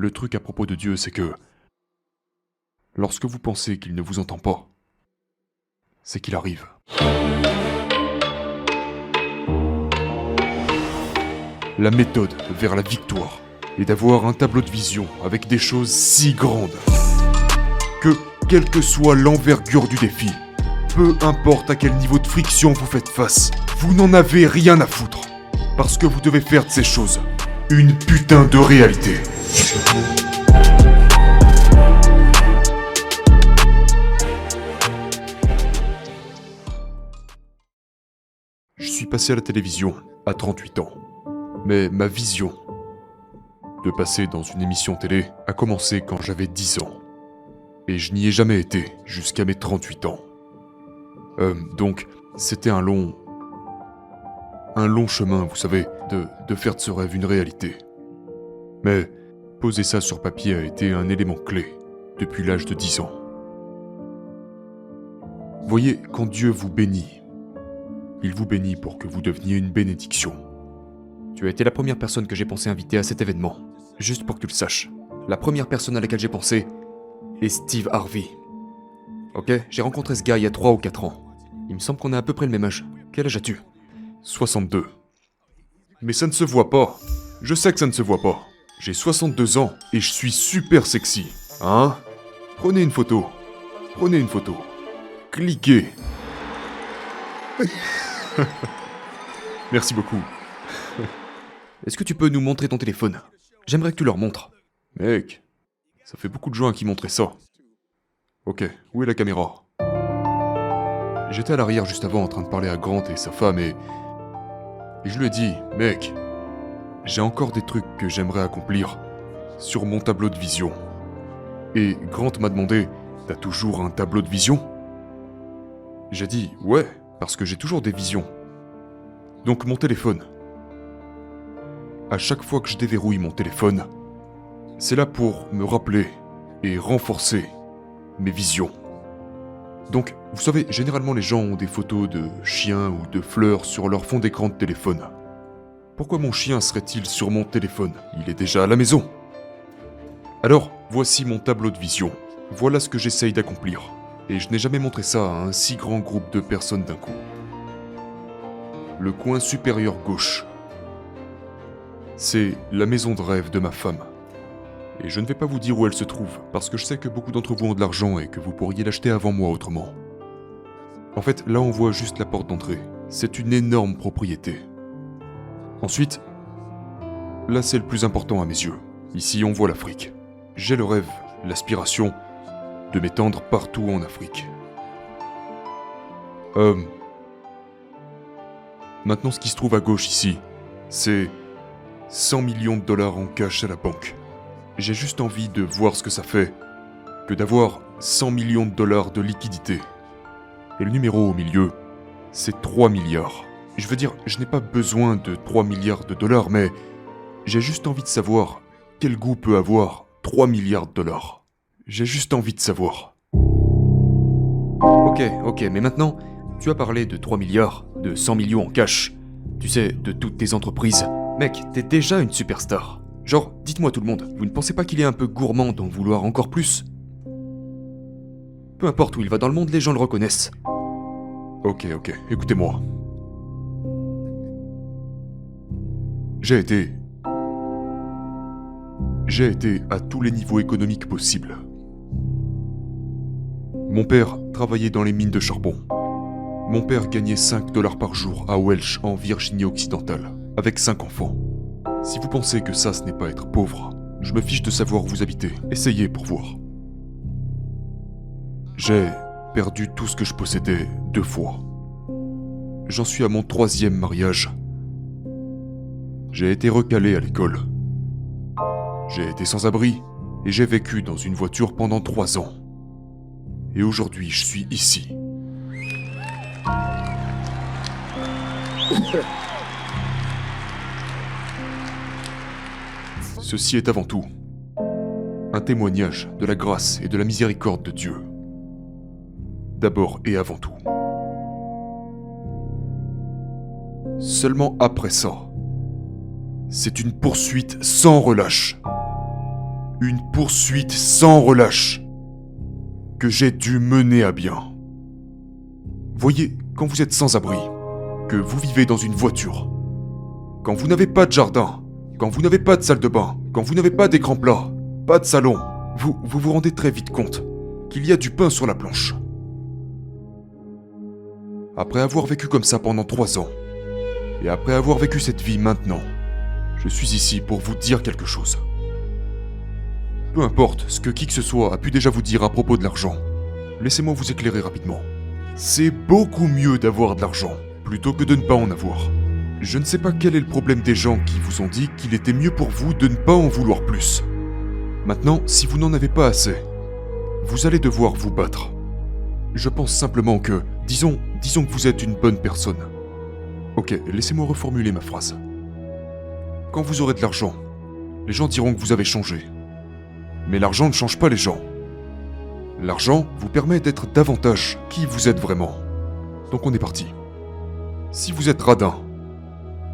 Le truc à propos de Dieu, c'est que lorsque vous pensez qu'il ne vous entend pas, c'est qu'il arrive. La méthode vers la victoire est d'avoir un tableau de vision avec des choses si grandes que, quelle que soit l'envergure du défi, peu importe à quel niveau de friction vous faites face, vous n'en avez rien à foutre. Parce que vous devez faire de ces choses une putain de réalité. Je suis passé à la télévision à 38 ans. Mais ma vision de passer dans une émission télé a commencé quand j'avais 10 ans. Et je n'y ai jamais été jusqu'à mes 38 ans. Donc, c'était un long chemin, vous savez, de faire de ce rêve une réalité. Mais poser ça sur papier a été un élément clé depuis l'âge de 10 ans. Voyez, quand Dieu vous bénit, il vous bénit pour que vous deveniez une bénédiction. Tu as été la première personne que j'ai pensé inviter à cet événement. Juste pour que tu le saches. La première personne à laquelle j'ai pensé est Steve Harvey. Ok, j'ai rencontré ce gars il y a 3 ou 4 ans. Il me semble qu'on a à peu près le même âge. Quel âge as-tu ? 62. Mais ça ne se voit pas. Je sais que ça ne se voit pas. J'ai 62 ans et je suis super sexy. Hein ? Prenez une photo. Prenez une photo. Cliquez. Merci beaucoup. Est-ce que tu peux nous montrer ton téléphone ? J'aimerais que tu leur montres. Mec, ça fait beaucoup de gens à qui montrer ça. Ok, où est la caméra ? J'étais à l'arrière juste avant en train de parler à Grant et sa femme et je lui ai dit, mec, j'ai encore des trucs que j'aimerais accomplir sur mon tableau de vision. Et Grant m'a demandé, t'as toujours un tableau de vision ? J'ai dit, ouais, parce que j'ai toujours des visions. Donc mon téléphone. À chaque fois que je déverrouille mon téléphone, c'est là pour me rappeler et renforcer mes visions. Donc, vous savez, généralement les gens ont des photos de chiens ou de fleurs sur leur fond d'écran de téléphone. Pourquoi mon chien serait-il sur mon téléphone ? Il est déjà à la maison. Alors, voici mon tableau de vision. Voilà ce que j'essaye d'accomplir. Et je n'ai jamais montré ça à un si grand groupe de personnes d'un coup. Le coin supérieur gauche. C'est la maison de rêve de ma femme. Et je ne vais pas vous dire où elle se trouve, parce que je sais que beaucoup d'entre vous ont de l'argent et que vous pourriez l'acheter avant moi autrement. En fait, là on voit juste la porte d'entrée. C'est une énorme propriété. Ensuite, là c'est le plus important à mes yeux. Ici on voit l'Afrique. J'ai le rêve, l'aspiration, de m'étendre partout en Afrique. Maintenant ce qui se trouve à gauche ici, c'est 100 millions de dollars en cash à la banque. J'ai juste envie de voir ce que ça fait que d'avoir 100 millions de dollars de liquidité. Et le numéro au milieu, c'est 3 milliards. Je veux dire, je n'ai pas besoin de 3 milliards de dollars, mais j'ai juste envie de savoir quel goût peut avoir 3 milliards de dollars. J'ai juste envie de savoir. Ok, mais maintenant, tu as parlé de 3 milliards, de 100 millions en cash. Tu sais, de toutes tes entreprises. Mec, t'es déjà une superstar. Genre, dites-moi tout le monde, vous ne pensez pas qu'il est un peu gourmand d'en vouloir encore plus ? Peu importe où il va dans le monde, les gens le reconnaissent. Ok, écoutez-moi. J'ai été à tous les niveaux économiques possibles. Mon père travaillait dans les mines de charbon. Mon père gagnait 5 dollars par jour à Welch, en Virginie occidentale, avec 5 enfants. Si vous pensez que ça, ce n'est pas être pauvre, je me fiche de savoir où vous habitez. Essayez pour voir. J'ai perdu tout ce que je possédais 2 fois. J'en suis à mon 3e mariage. J'ai été recalé à l'école. J'ai été sans abri et j'ai vécu dans une voiture pendant 3 ans. Et aujourd'hui, je suis ici. Ceci est avant tout un témoignage de la grâce et de la miséricorde de Dieu. D'abord et avant tout. Seulement après ça, c'est une poursuite sans relâche. Une poursuite sans relâche que j'ai dû mener à bien. Voyez, quand vous êtes sans abri, que vous vivez dans une voiture, quand vous n'avez pas de jardin, quand vous n'avez pas de salle de bain, quand vous n'avez pas d'écran plat, pas de salon, vous rendez très vite compte qu'il y a du pain sur la planche. Après avoir vécu comme ça pendant 3 ans, et après avoir vécu cette vie maintenant, je suis ici pour vous dire quelque chose. Peu importe ce que qui que ce soit a pu déjà vous dire à propos de l'argent, laissez-moi vous éclairer rapidement. C'est beaucoup mieux d'avoir de l'argent, plutôt que de ne pas en avoir. Je ne sais pas quel est le problème des gens qui vous ont dit qu'il était mieux pour vous de ne pas en vouloir plus. Maintenant, si vous n'en avez pas assez, vous allez devoir vous battre. Je pense simplement que, disons que vous êtes une bonne personne. Ok, laissez-moi reformuler ma phrase. Quand vous aurez de l'argent, les gens diront que vous avez changé. Mais l'argent ne change pas les gens. L'argent vous permet d'être davantage qui vous êtes vraiment. Donc on est parti. Si vous êtes radin,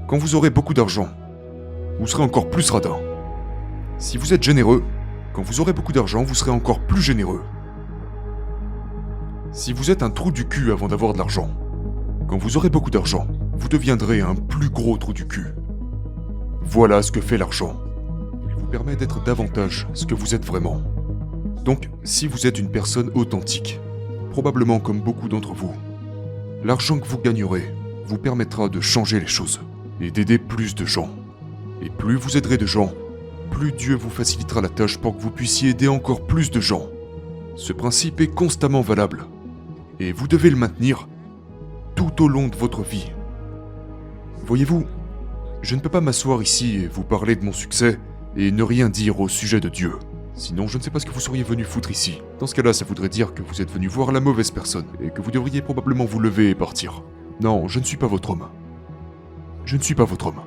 quand vous aurez beaucoup d'argent, vous serez encore plus radin. Si vous êtes généreux, quand vous aurez beaucoup d'argent, vous serez encore plus généreux. Si vous êtes un trou du cul avant d'avoir de l'argent, quand vous aurez beaucoup d'argent, vous deviendrez un plus gros trou du cul. Voilà ce que fait l'argent. Il vous permet d'être davantage ce que vous êtes vraiment. Donc, si vous êtes une personne authentique, probablement comme beaucoup d'entre vous, l'argent que vous gagnerez vous permettra de changer les choses et d'aider plus de gens. Et plus vous aiderez de gens, plus Dieu vous facilitera la tâche pour que vous puissiez aider encore plus de gens. Ce principe est constamment valable, et vous devez le maintenir tout au long de votre vie. Voyez-vous, je ne peux pas m'asseoir ici et vous parler de mon succès et ne rien dire au sujet de Dieu. Sinon, je ne sais pas ce que vous seriez venu foutre ici. Dans ce cas-là, ça voudrait dire que vous êtes venu voir la mauvaise personne et que vous devriez probablement vous lever et partir. Non, je ne suis pas votre homme. Je ne suis pas votre homme.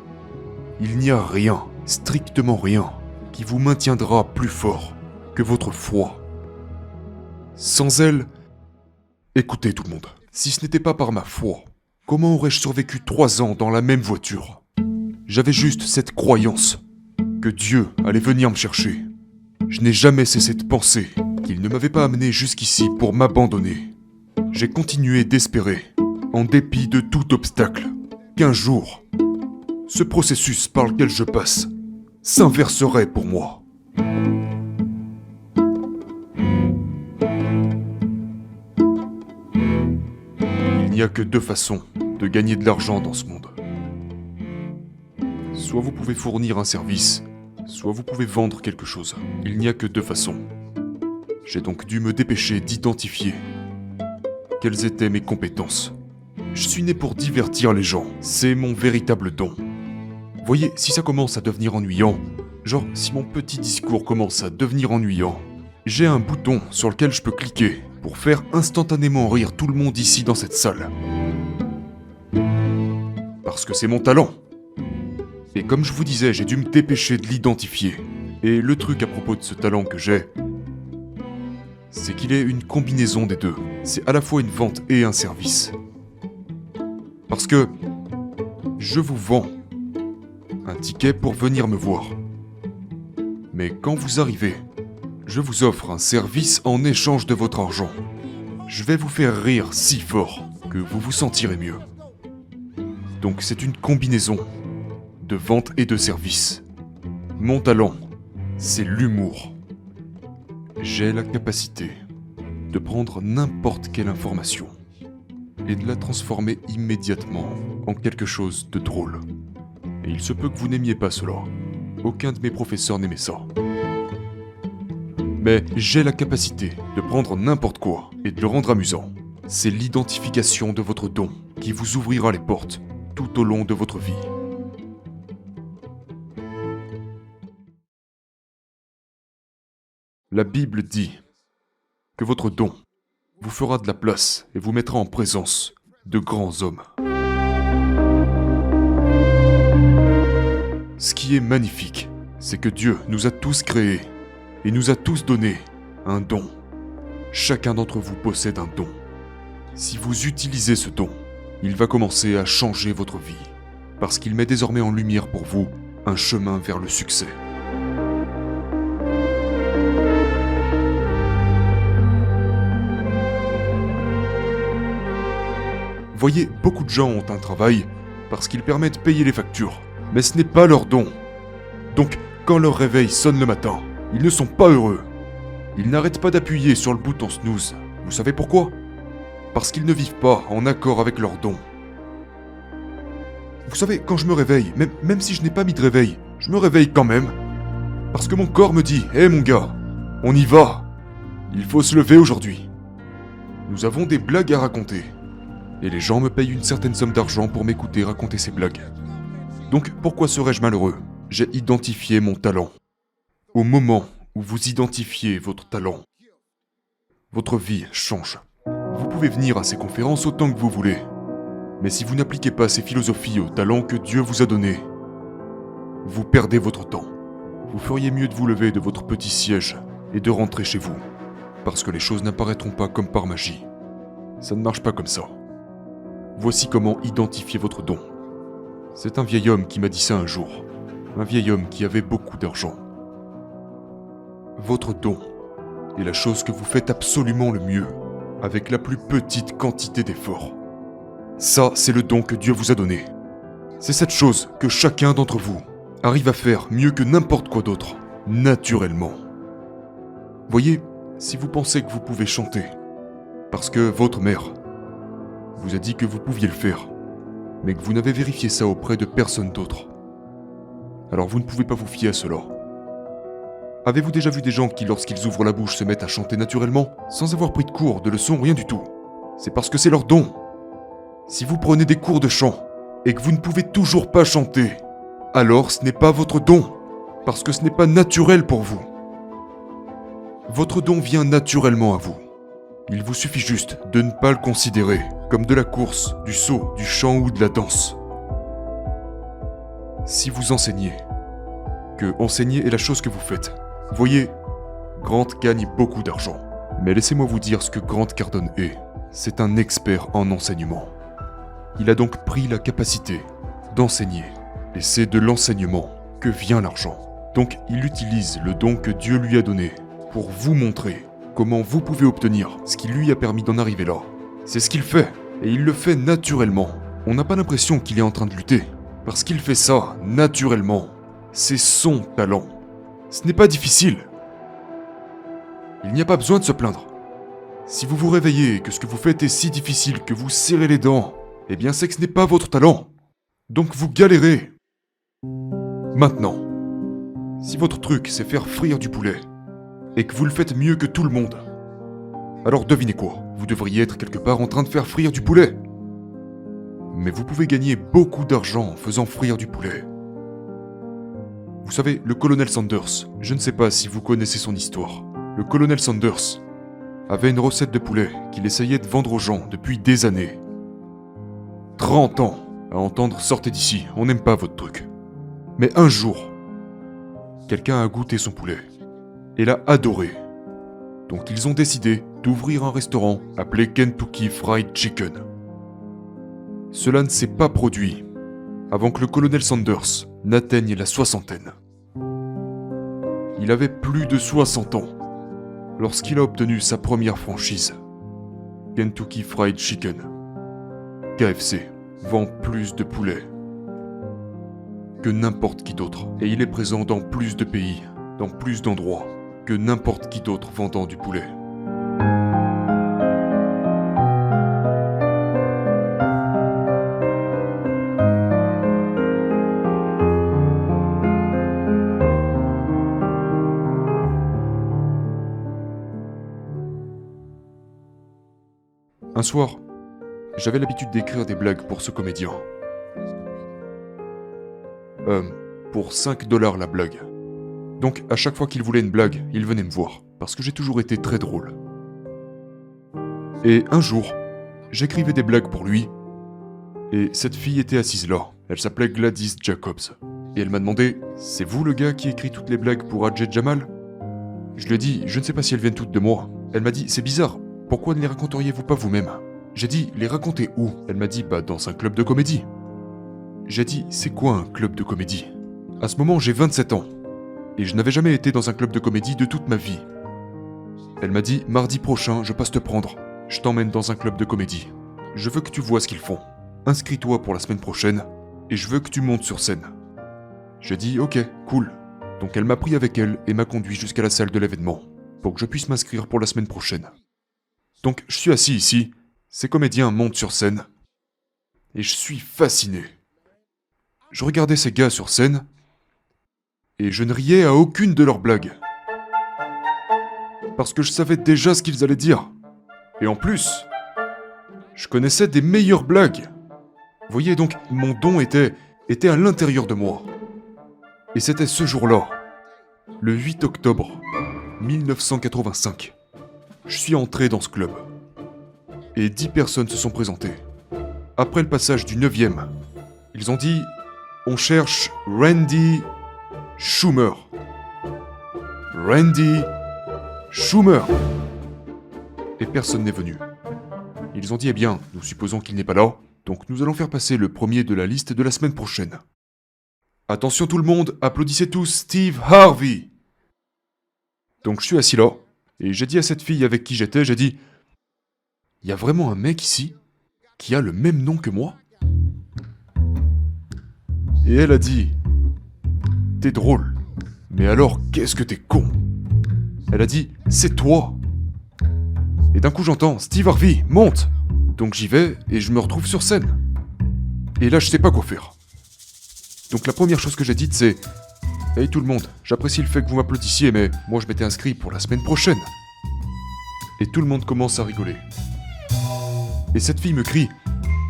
Il n'y a rien, strictement rien, qui vous maintiendra plus fort que votre foi. Sans elle, écoutez tout le monde, si ce n'était pas par ma foi, comment aurais-je survécu 3 ans dans la même voiture? J'avais juste cette croyance que Dieu allait venir me chercher. Je n'ai jamais cessé de penser qu'il ne m'avait pas amené jusqu'ici pour m'abandonner. J'ai continué d'espérer, en dépit de tout obstacle, qu'un jour, ce processus par lequel je passe s'inverserait pour moi. Il n'y a que 2 façons de gagner de l'argent dans ce monde. Soit vous pouvez fournir un service, soit vous pouvez vendre quelque chose. Il n'y a que 2 façons. J'ai donc dû me dépêcher d'identifier quelles étaient mes compétences. Je suis né pour divertir les gens, c'est mon véritable don. Voyez, si ça commence à devenir ennuyant, genre si mon petit discours commence à devenir ennuyant, j'ai un bouton sur lequel je peux cliquer pour faire instantanément rire tout le monde ici dans cette salle. Parce que c'est mon talent. Et comme je vous disais, j'ai dû me dépêcher de l'identifier. Et le truc à propos de ce talent que j'ai, c'est qu'il est une combinaison des deux. C'est à la fois une vente et un service. Parce que je vous vends un ticket pour venir me voir. Mais quand vous arrivez, je vous offre un service en échange de votre argent. Je vais vous faire rire si fort que vous vous sentirez mieux. Donc c'est une combinaison de vente et de service. Mon talent, c'est l'humour. J'ai la capacité de prendre n'importe quelle information et de la transformer immédiatement en quelque chose de drôle. Et il se peut que vous n'aimiez pas cela. Aucun de mes professeurs n'aimait ça. Mais j'ai la capacité de prendre n'importe quoi et de le rendre amusant. C'est l'identification de votre don qui vous ouvrira les portes tout au long de votre vie. La Bible dit que votre don vous fera de la place et vous mettra en présence de grands hommes. Ce qui est magnifique, c'est que Dieu nous a tous créés et nous a tous donné un don. Chacun d'entre vous possède un don. Si vous utilisez ce don, il va commencer à changer votre vie, parce qu'il met désormais en lumière pour vous un chemin vers le succès. Voyez, beaucoup de gens ont un travail parce qu'ils permettent de payer les factures, mais ce n'est pas leur don. Donc, quand leur réveil sonne le matin, ils ne sont pas heureux. Ils n'arrêtent pas d'appuyer sur le bouton snooze. Vous savez pourquoi? Parce qu'ils ne vivent pas en accord avec leur don. Vous savez, quand je me réveille, même si je n'ai pas mis de réveil, je me réveille quand même. Parce que mon corps me dit « Hé mon gars, on y va. Il faut se lever aujourd'hui. Nous avons des blagues à raconter. » Et les gens me payent une certaine somme d'argent pour m'écouter raconter ces blagues. Donc pourquoi serais-je malheureux? J'ai identifié mon talent. Au moment où vous identifiez votre talent, votre vie change. Vous pouvez venir à ces conférences autant que vous voulez. Mais si vous n'appliquez pas ces philosophies au talent que Dieu vous a donné, vous perdez votre temps. Vous feriez mieux de vous lever de votre petit siège et de rentrer chez vous. Parce que les choses n'apparaîtront pas comme par magie. Ça ne marche pas comme ça. Voici comment identifier votre don. C'est un vieil homme qui m'a dit ça un jour. Un vieil homme qui avait beaucoup d'argent. Votre don est la chose que vous faites absolument le mieux, avec la plus petite quantité d'effort. Ça, c'est le don que Dieu vous a donné. C'est cette chose que chacun d'entre vous arrive à faire mieux que n'importe quoi d'autre, naturellement. Voyez, si vous pensez que vous pouvez chanter, parce que votre mère vous a dit que vous pouviez le faire, mais que vous n'avez vérifié ça auprès de personne d'autre, alors vous ne pouvez pas vous fier à cela. Avez-vous déjà vu des gens qui, lorsqu'ils ouvrent la bouche, se mettent à chanter naturellement, sans avoir pris de cours, de leçons, rien du tout? C'est parce que c'est leur don. Si vous prenez des cours de chant, et que vous ne pouvez toujours pas chanter, alors ce n'est pas votre don, parce que ce n'est pas naturel pour vous. Votre don vient naturellement à vous. Il vous suffit juste de ne pas le considérer comme de la course, du saut, du chant ou de la danse. Si vous enseignez, que enseigner est la chose que vous faites. Voyez, Grant gagne beaucoup d'argent. Mais laissez-moi vous dire ce que Grant Cardone est. C'est un expert en enseignement. Il a donc pris la capacité d'enseigner. Et c'est de l'enseignement que vient l'argent. Donc il utilise le don que Dieu lui a donné pour vous montrer comment vous pouvez obtenir ce qui lui a permis d'en arriver là. C'est ce qu'il fait, et il le fait naturellement. On n'a pas l'impression qu'il est en train de lutter, parce qu'il fait ça naturellement. C'est son talent. Ce n'est pas difficile. Il n'y a pas besoin de se plaindre. Si vous vous réveillez et que ce que vous faites est si difficile que vous serrez les dents, eh bien c'est que ce n'est pas votre talent. Donc vous galérez. Maintenant, si votre truc c'est faire frire du poulet, et que vous le faites mieux que tout le monde, alors devinez quoi, vous devriez être quelque part en train de faire frire du poulet. Mais vous pouvez gagner beaucoup d'argent en faisant frire du poulet. Vous savez, le colonel Sanders, je ne sais pas si vous connaissez son histoire. Le colonel Sanders avait une recette de poulet qu'il essayait de vendre aux gens depuis des années. 30 ans à entendre « sortez d'ici, on n'aime pas votre truc ». Mais un jour, quelqu'un a goûté son poulet et l'a adoré. Donc ils ont décidé d'ouvrir un restaurant appelé Kentucky Fried Chicken. Cela ne s'est pas produit avant que le colonel Sanders n'atteigne la soixantaine. Il avait plus de 60 ans lorsqu'il a obtenu sa première franchise. Kentucky Fried Chicken. KFC vend plus de poulet que n'importe qui d'autre. Et il est présent dans plus de pays, dans plus d'endroits que n'importe qui d'autre vendant du poulet. Un soir, j'avais l'habitude d'écrire des blagues pour ce comédien. Pour 5 $ la blague. Donc, à chaque fois qu'il voulait une blague, il venait me voir, parce que j'ai toujours été très drôle. Et un jour, j'écrivais des blagues pour lui, et cette fille était assise là. Elle s'appelait Gladys Jacobs. Et elle m'a demandé « C'est vous le gars qui écrit toutes les blagues pour Ajay Jamal ?» Je lui ai dit « Je ne sais pas si elles viennent toutes de moi. » Elle m'a dit « C'est bizarre, pourquoi ne les raconteriez-vous pas vous-même » J'ai dit « Les raconter où ?» Elle m'a dit « Bah dans un club de comédie. » J'ai dit « C'est quoi un club de comédie ?» À ce moment, j'ai 27 ans. Et je n'avais jamais été dans un club de comédie de toute ma vie. Elle m'a dit « Mardi prochain, je passe te prendre. Je t'emmène dans un club de comédie. » je veux que tu vois ce qu'ils font. Inscris-toi pour la semaine prochaine, et je veux que tu montes sur scène. » J'ai dit « Ok, cool. » Donc elle m'a pris avec elle et m'a conduit jusqu'à la salle de l'événement, pour que je puisse m'inscrire pour la semaine prochaine. Donc je suis assis ici, ces comédiens montent sur scène, et je suis fasciné. Je regardais ces gars sur scène, et je ne riais à aucune de leurs blagues. Parce que je savais déjà ce qu'ils allaient dire. Et en plus, je connaissais des meilleures blagues. Vous voyez donc, mon don était à l'intérieur de moi. Et c'était ce jour-là, le 8 octobre 1985. Je suis entré dans ce club. Et 10 personnes se sont présentées. Après le passage du 9e, ils ont dit « On cherche Randy Schumer. » Randy Schumer. Et personne n'est venu. Ils ont dit « Eh bien, nous supposons qu'il n'est pas là, donc nous allons faire passer le premier de la liste de la semaine prochaine. » Attention tout le monde, applaudissez tous Steve Harvey. Donc je suis assis là, et j'ai dit à cette fille avec qui j'étais, j'ai dit « Il y a vraiment un mec ici qui a le même nom que moi ?» Et elle a dit « T'es drôle, mais alors qu'est-ce que t'es con ?» Elle a dit « C'est toi !» Et d'un coup j'entends « Steve Harvey, monte !» Donc j'y vais et je me retrouve sur scène. Et là je sais pas quoi faire. Donc la première chose que j'ai dite c'est « Hey tout le monde, j'apprécie le fait que vous m'applaudissiez mais moi je m'étais inscrit pour la semaine prochaine. » Et tout le monde commence à rigoler. Et cette fille me crie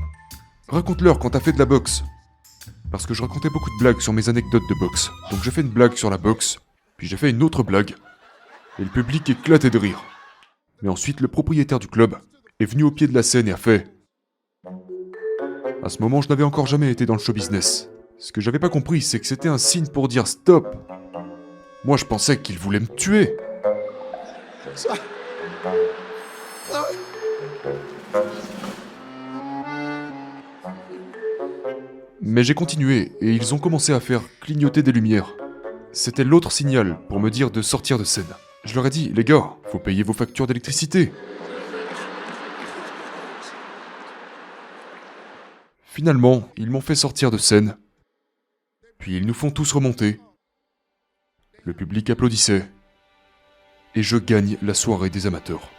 « Raconte-leur quand t'as fait de la boxe. » Parce que je racontais beaucoup de blagues sur mes anecdotes de boxe. Donc j'ai fait une blague sur la boxe, puis j'ai fait une autre blague. Et le public éclatait de rire. Mais ensuite le propriétaire du club est venu au pied de la scène et a fait « À ce moment je n'avais encore jamais été dans le show business. Ce que j'avais pas compris c'est que c'était un signe pour dire stop. Moi je pensais qu'il voulait me tuer. » Mais j'ai continué et ils ont commencé à faire clignoter des lumières. C'était l'autre signal pour me dire de sortir de scène. Je leur ai dit, les gars, faut payer vos factures d'électricité. Finalement, ils m'ont fait sortir de scène. Puis ils nous font tous remonter. Le public applaudissait. Et je gagne la soirée des amateurs.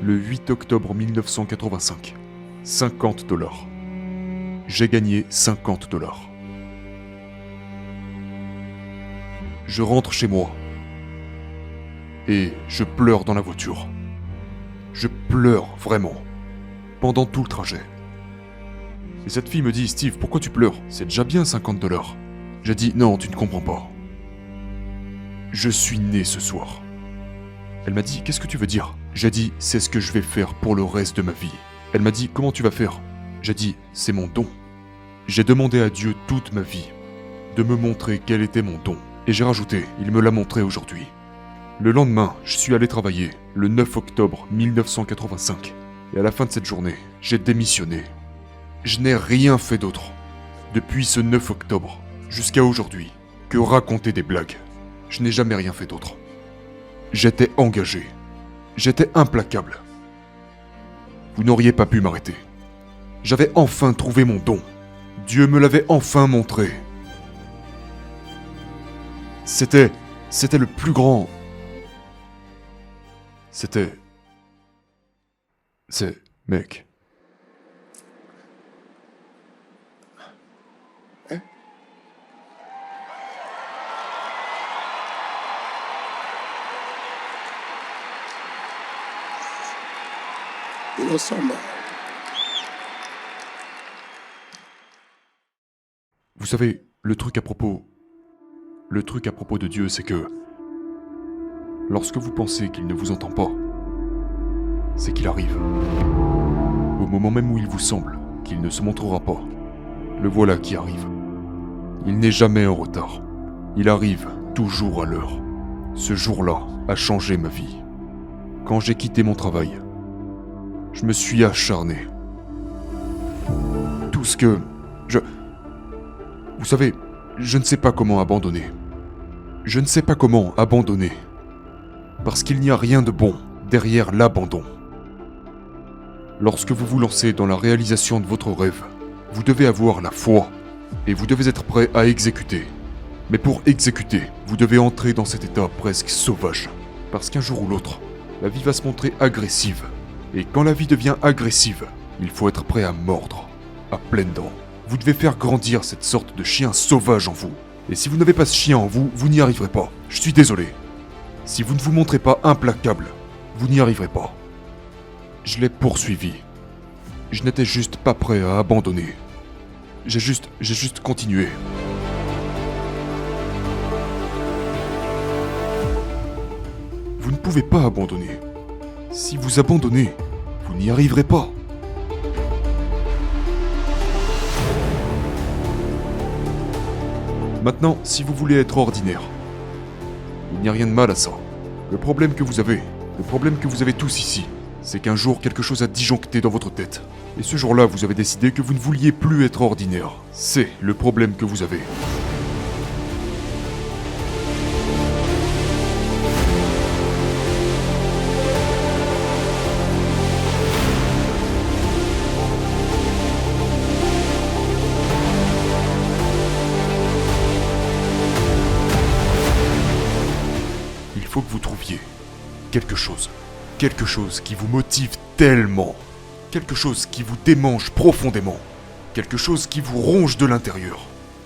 Le 8 octobre 1985. $50. J'ai gagné $50. Je rentre chez moi. Et je pleure dans la voiture. Je pleure vraiment. Pendant tout le trajet. Et cette fille me dit « Steve, pourquoi tu pleures? C'est déjà bien $50. » J'ai dit « Non, tu ne comprends pas. Je suis né ce soir. » Elle m'a dit « Qu'est-ce que tu veux dire ?» J'ai dit « C'est ce que je vais faire pour le reste de ma vie. » Elle m'a dit « Comment tu vas faire ?» J'ai dit « C'est mon don. » J'ai demandé à Dieu toute ma vie de me montrer quel était mon don. Et j'ai rajouté « Il me l'a montré aujourd'hui. » Le lendemain, je suis allé travailler, le 9 octobre 1985. Et à la fin de cette journée, j'ai démissionné. Je n'ai rien fait d'autre, depuis ce 9 octobre, jusqu'à aujourd'hui, que raconter des blagues. Je n'ai jamais rien fait d'autre. J'étais engagé. J'étais implacable. Vous n'auriez pas pu m'arrêter. J'avais enfin trouvé mon don. Dieu me l'avait enfin montré. C'était le plus grand... Mec. You know something? Vous savez, le truc à propos de Dieu, c'est que lorsque vous pensez qu'il ne vous entend pas, c'est qu'il arrive. Au moment même où il vous semble qu'il ne se montrera pas, le voilà qui arrive. Il n'est jamais en retard. Il arrive toujours à l'heure. Ce jour-là a changé ma vie. Quand j'ai quitté mon travail, je me suis acharné. Tout ce que... Vous savez, Je ne sais pas comment abandonner. Je ne sais pas comment abandonner. Parce qu'il n'y a rien de bon derrière l'abandon. Lorsque vous vous lancez dans la réalisation de votre rêve, vous devez avoir la foi et vous devez être prêt à exécuter. Mais pour exécuter, vous devez entrer dans cet état presque sauvage. Parce qu'un jour ou l'autre, la vie va se montrer agressive. Et quand la vie devient agressive, il faut être prêt à mordre, à pleines dents. Vous devez faire grandir cette sorte de chien sauvage en vous. Et si vous n'avez pas ce chien en vous, vous n'y arriverez pas. Je suis désolé. Si vous ne vous montrez pas implacable, vous n'y arriverez pas. Je l'ai poursuivi. Je n'étais juste pas prêt à abandonner. J'ai juste continué. Vous ne pouvez pas abandonner. Si vous abandonnez, vous n'y arriverez pas. Maintenant, si vous voulez être ordinaire, il n'y a rien de mal à ça. Le problème que vous avez tous ici, c'est qu'un jour quelque chose a disjoncté dans votre tête. Et ce jour-là, vous avez décidé que vous ne vouliez plus être ordinaire. C'est le problème que vous avez. Il faut que vous trouviez quelque chose qui vous motive tellement, quelque chose qui vous démange profondément, quelque chose qui vous ronge de l'intérieur.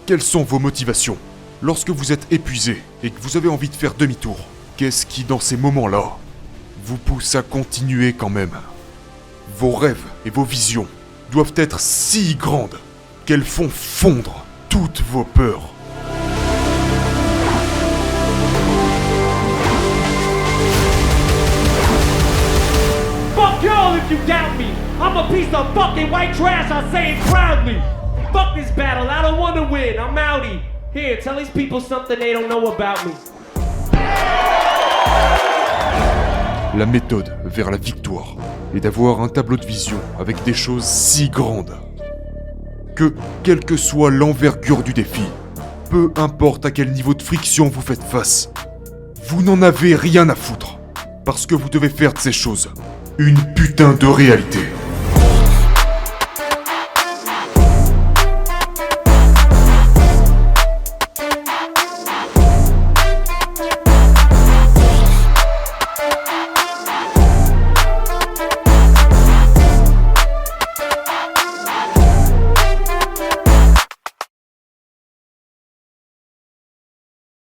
Quelles sont vos motivations? Lorsque vous êtes épuisé et que vous avez envie de faire demi-tour, qu'est-ce qui, dans ces moments-là, vous pousse à continuer quand même? Vos rêves et vos visions doivent être si grandes qu'elles font fondre toutes vos peurs. Fuck y'all if you doubt me. I'm a piece of fucking white trash, I say it proudly. Fuck this battle, I don't wanna win, I'm outie. Here, tell these people something they don't know about me. La méthode vers la victoire est d'avoir un tableau de vision avec des choses si grandes que, quelle que soit l'envergure du défi, peu importe à quel niveau de friction vous faites face, vous n'en avez rien à foutre, parce que vous devez faire de ces choses une putain de réalité.